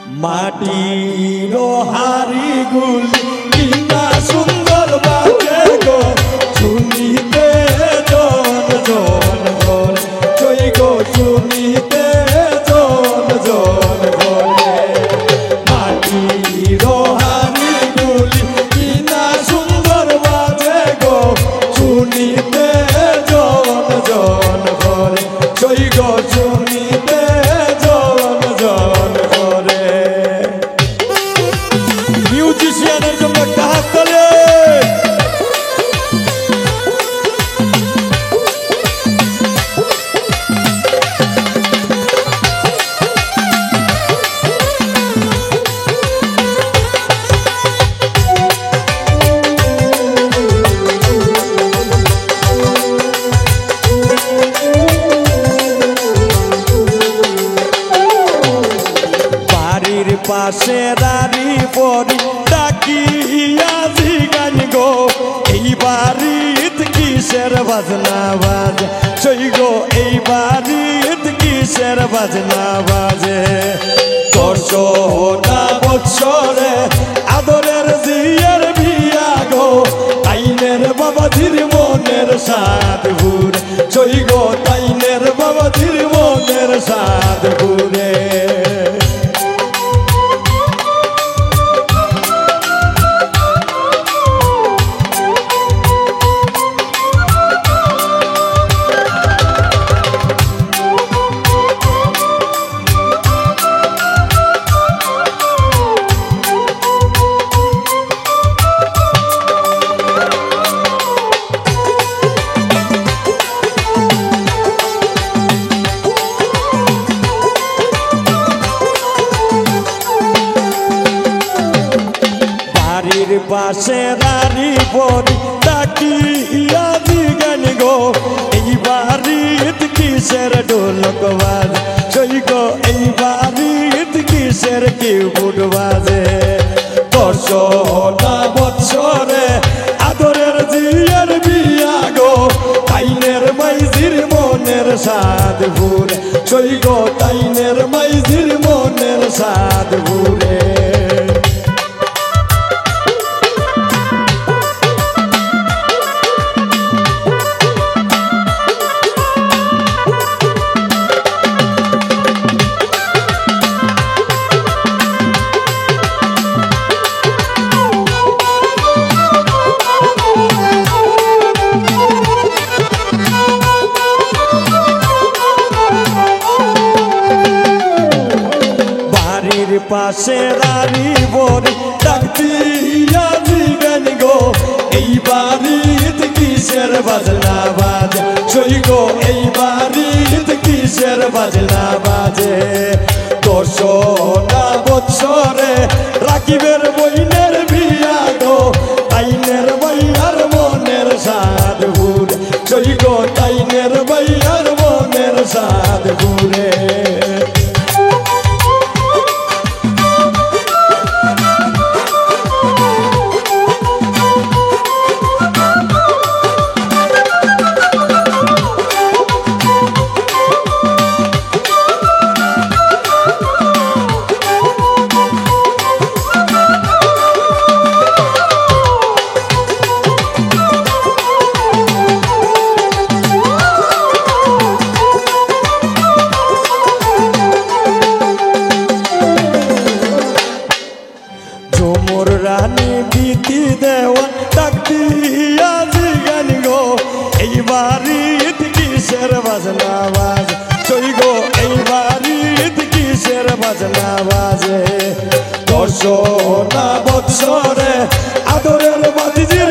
মাটির হাড়িগুলি কিনা সুন্দর বাজে গো শুনিতে জন জন বলে চই গো শুনিতে জন জন বলে মাটির হাড়িগুলি কিনা সুন্দর বাজে গো শুনিতে জন জন বলে চই গো শুনিতে জন জন বলে মিউজিশিয়ানের জন্য একটা হাত তালি। বাড়ির পাশে রারি পরি ডাকিয়া গান গো এই বাড়িত কিসের বাজনা বাজে চই গো এই বাড়িত কিসের বাজনা বাজে দর্শনা বৎসরে আদরের জিয়ের বিয়া গো তাইনের বাবাজির মনের সাদ ঘুরে চই গো তাইনের বাবাজির মনের সাদ ঘুরে পাশে রারি পরি ডাকিয়া গান গো এই বাড়িত কিসের ঢোলক বাজে চই গো এই বাড়িত কিসের কিবোর্ড বাজে দর্শনা বৎসরে আদরের জিয়ার বিয়া গো তাইনের মাইজির মনের সাদ ঘুরে চই গো তাইনের মাইজির মনের সাদ ঘুরে পাশে রারি বরি ডাকিয়া গান গো এই বাড়িত কিসের বাজনা বাজে চই গো এই বাড়িত কিসের বাজনা বাজে দর্শনা বৎসরে রাখিবের বইনের বিয়া গো তাইনের বইয়ার মনের সাদ ঘুরে চই গো তাইনের বইয়ার মনের সাদ ঘুরে রানী বিতি দেওয়া ডাকিয়া গান গো এই বাড়িত কিসের বাজনা বাজে চই গো এই বাড়িত কিসের বাজনা বাজে দর্শনা বৎসরে আদরের বাজির